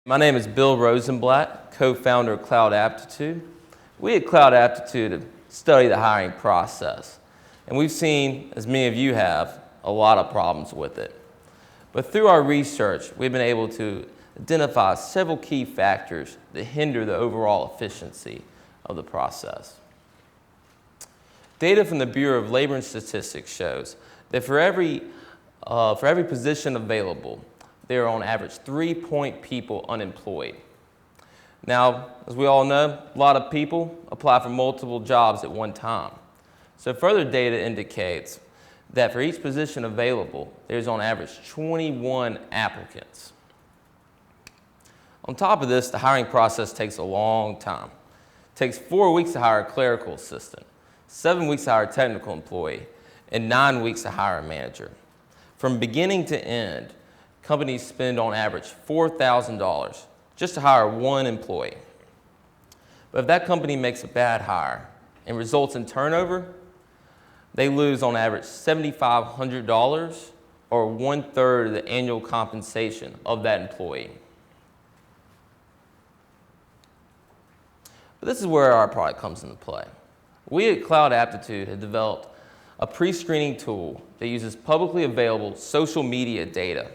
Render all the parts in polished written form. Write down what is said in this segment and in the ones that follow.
My name is Bill Rosenblatt, co-founder of Cloud Aptitude. We at Cloud Aptitude have studied the hiring process, and we've seen, as many of you have, a lot of problems with it. But through our research, we've been able to identify several key factors that hinder the overall efficiency of the process. Data from the Bureau of Labor and Statistics shows that for every position available, there are on average 3 people unemployed. Now, as we all know, a lot of people apply for multiple jobs at one time. So further data indicates that for each position available, there's on average 21 applicants. On top of this, the hiring process takes a long time. It takes 4 weeks to hire a clerical assistant, 7 weeks to hire a technical employee, and 9 weeks to hire a manager. From beginning to end, companies spend on average $4,000 just to hire one employee. But if that company makes a bad hire and results in turnover, they lose on average $7,500 or 1/3 of the annual compensation of that employee. But this is where our product comes into play. We at Cloud Aptitude have developed a pre-screening tool that uses publicly available social media data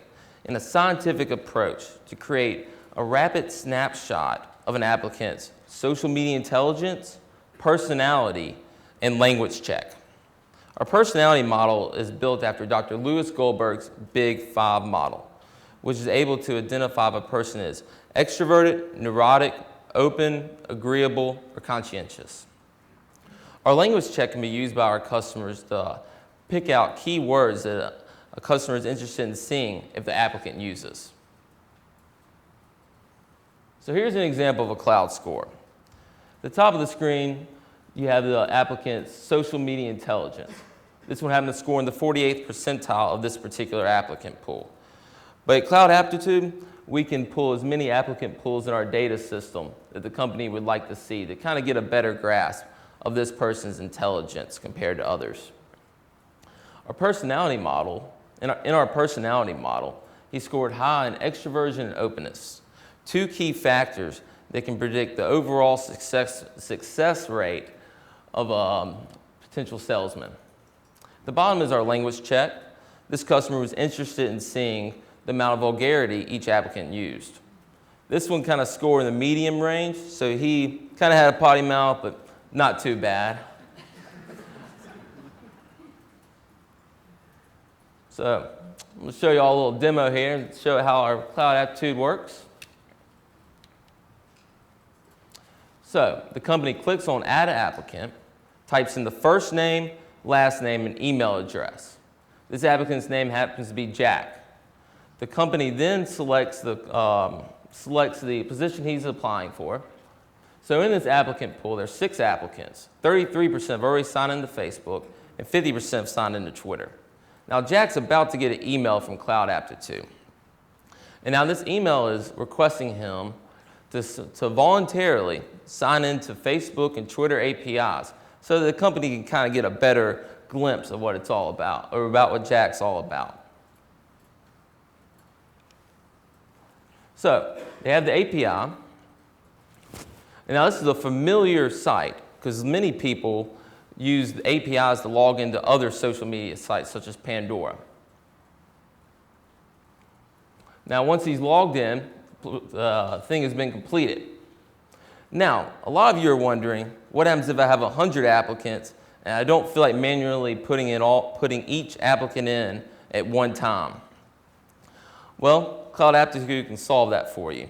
in a scientific approach to create a rapid snapshot of an applicant's social media intelligence, personality, and language check. Our personality model is built after Dr. Lewis Goldberg's Big 5 model, which is able to identify if a person is extroverted, neurotic, open, agreeable, or conscientious. Our language check can be used by our customers to pick out key words that a customer is interested in seeing if the applicant uses. So here's an example of a cloud score. At the top of the screen, you have the applicant's social media intelligence. This one having a score in the 48th percentile of this particular applicant pool. But at Cloud Aptitude, we can pull as many applicant pools in our data system that the company would like to see to kind of get a better grasp of this person's intelligence compared to others. Our personality model, in our personality model, he scored high in extroversion and openness, two key factors that can predict the overall success rate of a potential salesman. The bottom is our language check. This customer was interested in seeing the amount of vulgarity each applicant used. This one kind of scored in the medium range, so he kind of had a potty mouth, but not too bad. So I'm going to show you all a little demo here and show how our Cloud Aptitude works. So the company clicks on Add Applicant, types in the first name, last name, and email address. This applicant's name happens to be Jack. The company then selects the position he's applying for. So in this applicant pool, there's 6 applicants. 33% have already signed into Facebook, and 50% have signed into Twitter. Now Jack's about to get an email from Cloud Aptitude. And now this email is requesting him to voluntarily sign into Facebook and Twitter APIs so that the company can kind of get a better glimpse of what it's all about, or about what Jack's all about. So they have the API. And now this is a familiar site because many people use the APIs to log into other social media sites such as Pandora. Now once he's logged in, the thing has been completed. Now, a lot of you are wondering, what happens if I have 100 applicants and I don't feel like manually putting each applicant in at one time? Well, Cloud Aptitude can solve that for you.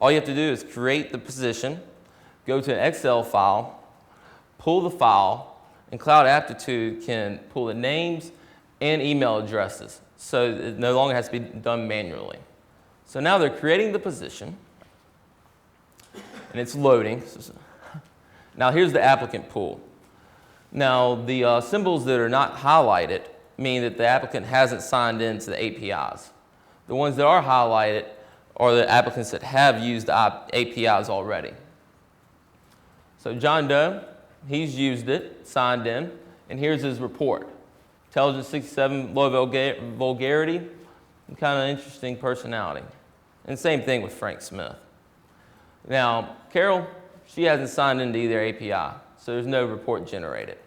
All you have to do is create the position, go to an Excel file, pull the file, and Cloud Aptitude can pull the names and email addresses, so it no longer has to be done manually. So now they're creating the position, and it's loading. Now here's the applicant pool. Now the symbols that are not highlighted mean that the applicant hasn't signed into the APIs. The ones that are highlighted are the applicants that have used the APIs already. So John Doe, he's used it, signed in, and here's his report. Intelligence 67, low vulgarity, and kind of interesting personality. And same thing with Frank Smith. Now, Carol, she hasn't signed into either API, so there's no report generated.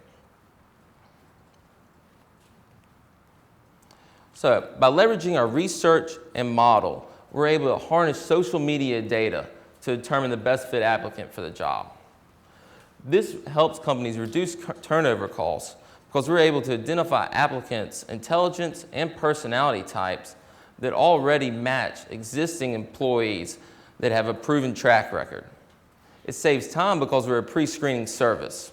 So by leveraging our research and model, we're able to harness social media data to determine the best fit applicant for the job. This helps companies reduce turnover costs because we're able to identify applicants' intelligence and personality types that already match existing employees that have a proven track record. It saves time because we're a pre-screening service.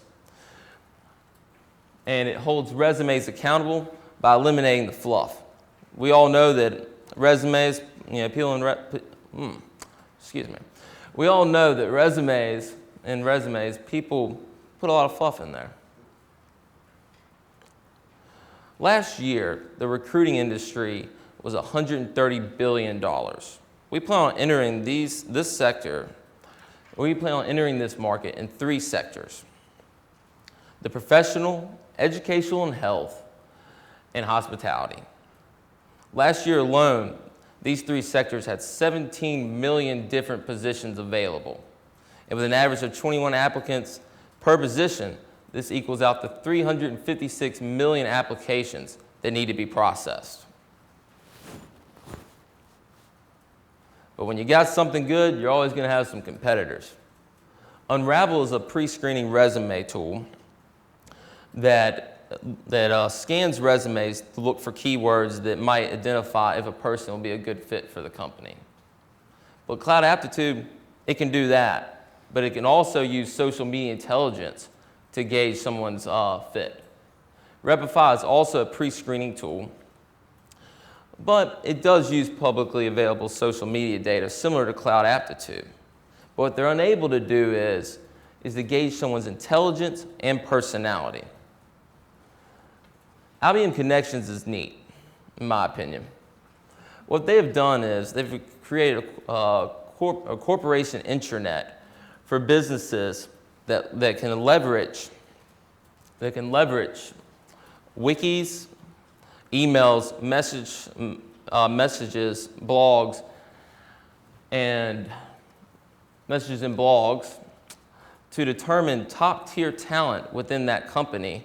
And it holds resumes accountable by eliminating the fluff. We all know that resumes, we all know that resumes, people put a lot of fluff in there. Last year, the recruiting industry was $130 billion. We plan on entering this market in 3 sectors: the professional, educational and health, and hospitality. Last year alone, these 3 sectors had 17 million different positions available. And with an average of 21 applicants per position, this equals out to 356 million applications that need to be processed. But when you got something good, you're always going to have some competitors. Unravel is a pre-screening resume tool that scans resumes to look for keywords that might identify if a person will be a good fit for the company. But Cloud Aptitude, it can do that, but it can also use social media intelligence to gauge someone's fit. Repify is also a pre-screening tool, but it does use publicly available social media data similar to Cloud Aptitude. But what they're unable to do is to gauge someone's intelligence and personality. IBM Connections is neat, in my opinion. What they have done is they've created a corporation intranet for businesses that can leverage wikis, emails, messages, blogs, and to determine top-tier talent within that company.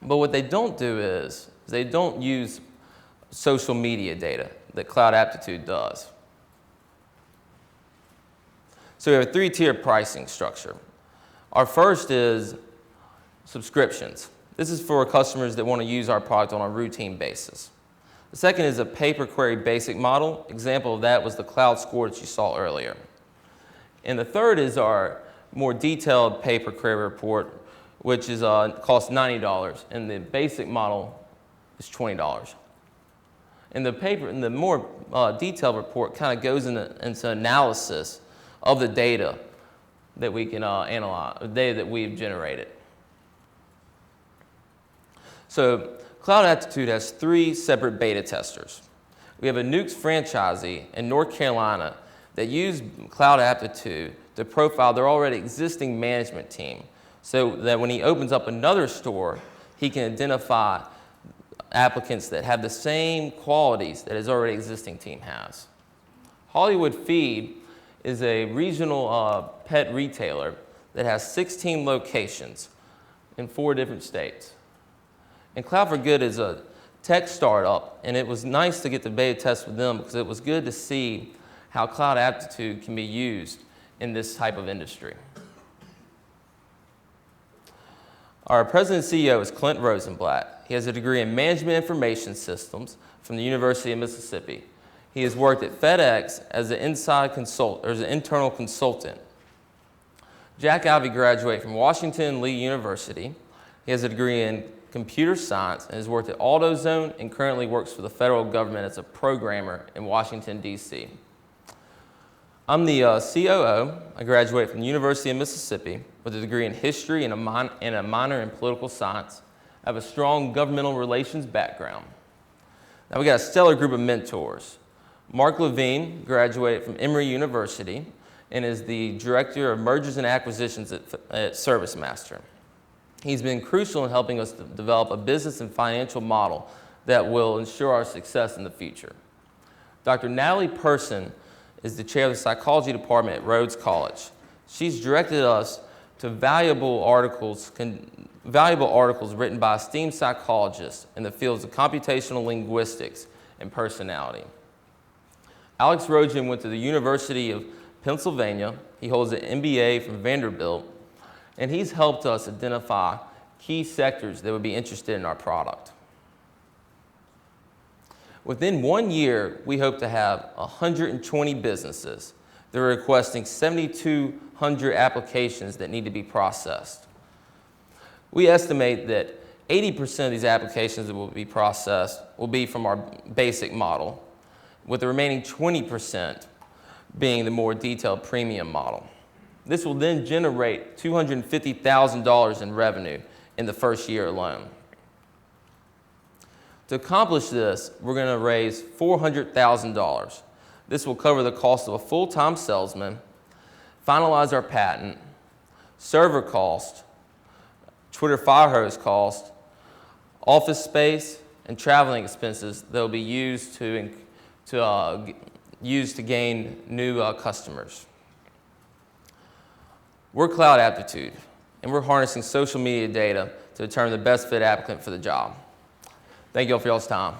But what they don't do is they don't use social media data that Cloud Aptitude does. So we have a 3-tier pricing structure. Our first is subscriptions. This is for customers that want to use our product on a routine basis. The second is a pay-per-query basic model. Example of that was the cloud score that you saw earlier. And the third is our more detailed pay-per-query report, which is costs $90, and the basic model is $20. And the more detailed report kind of goes into analysis of the data that we can analyze, the data that we've generated. So Cloud Aptitude has 3 separate beta testers. We have a Nukes franchisee in North Carolina that used Cloud Aptitude to profile their already existing management team so that when he opens up another store, he can identify applicants that have the same qualities that his already existing team has. Hollywood Feed is a regional pet retailer that has 16 locations in 4 different states. And Cloud for Good is a tech startup, and it was nice to get the beta test with them because it was good to see how Cloud Aptitude can be used in this type of industry. Our president and CEO is Clint Rosenblatt. He has a degree in Management Information Systems from the University of Mississippi. He has worked at FedEx as an internal consultant. Jack Alvey graduated from Washington Lee University. He has a degree in computer science and has worked at AutoZone and currently works for the federal government as a programmer in Washington, D.C. I'm the COO. I graduated from the University of Mississippi with a degree in history and a minor in political science. I have a strong governmental relations background. Now we got a stellar group of mentors. Mark Levine graduated from Emory University and is the Director of Mergers and Acquisitions at ServiceMaster. He's been crucial in helping us develop a business and financial model that will ensure our success in the future. Dr. Natalie Person is the chair of the psychology department at Rhodes College. She's directed us to valuable articles written by esteemed psychologists in the fields of computational linguistics and personality. Alex Rojan went to the University of Pennsylvania. He holds an MBA from Vanderbilt, and he's helped us identify key sectors that would be interested in our product. Within 1 year, we hope to have 120 businesses that are requesting 7,200 applications that need to be processed. We estimate that 80% of these applications that will be processed will be from our basic model, with the remaining 20% being the more detailed premium model. This will then generate $250,000 in revenue in the first year alone. To accomplish this, we're going to raise $400,000. This will cover the cost of a full-time salesman, finalize our patent, server cost, Twitter Firehose cost, office space, and traveling expenses that will be used to gain new customers. We're Cloud Aptitude, and we're harnessing social media data to determine the best fit applicant for the job. Thank you all for y'all's time.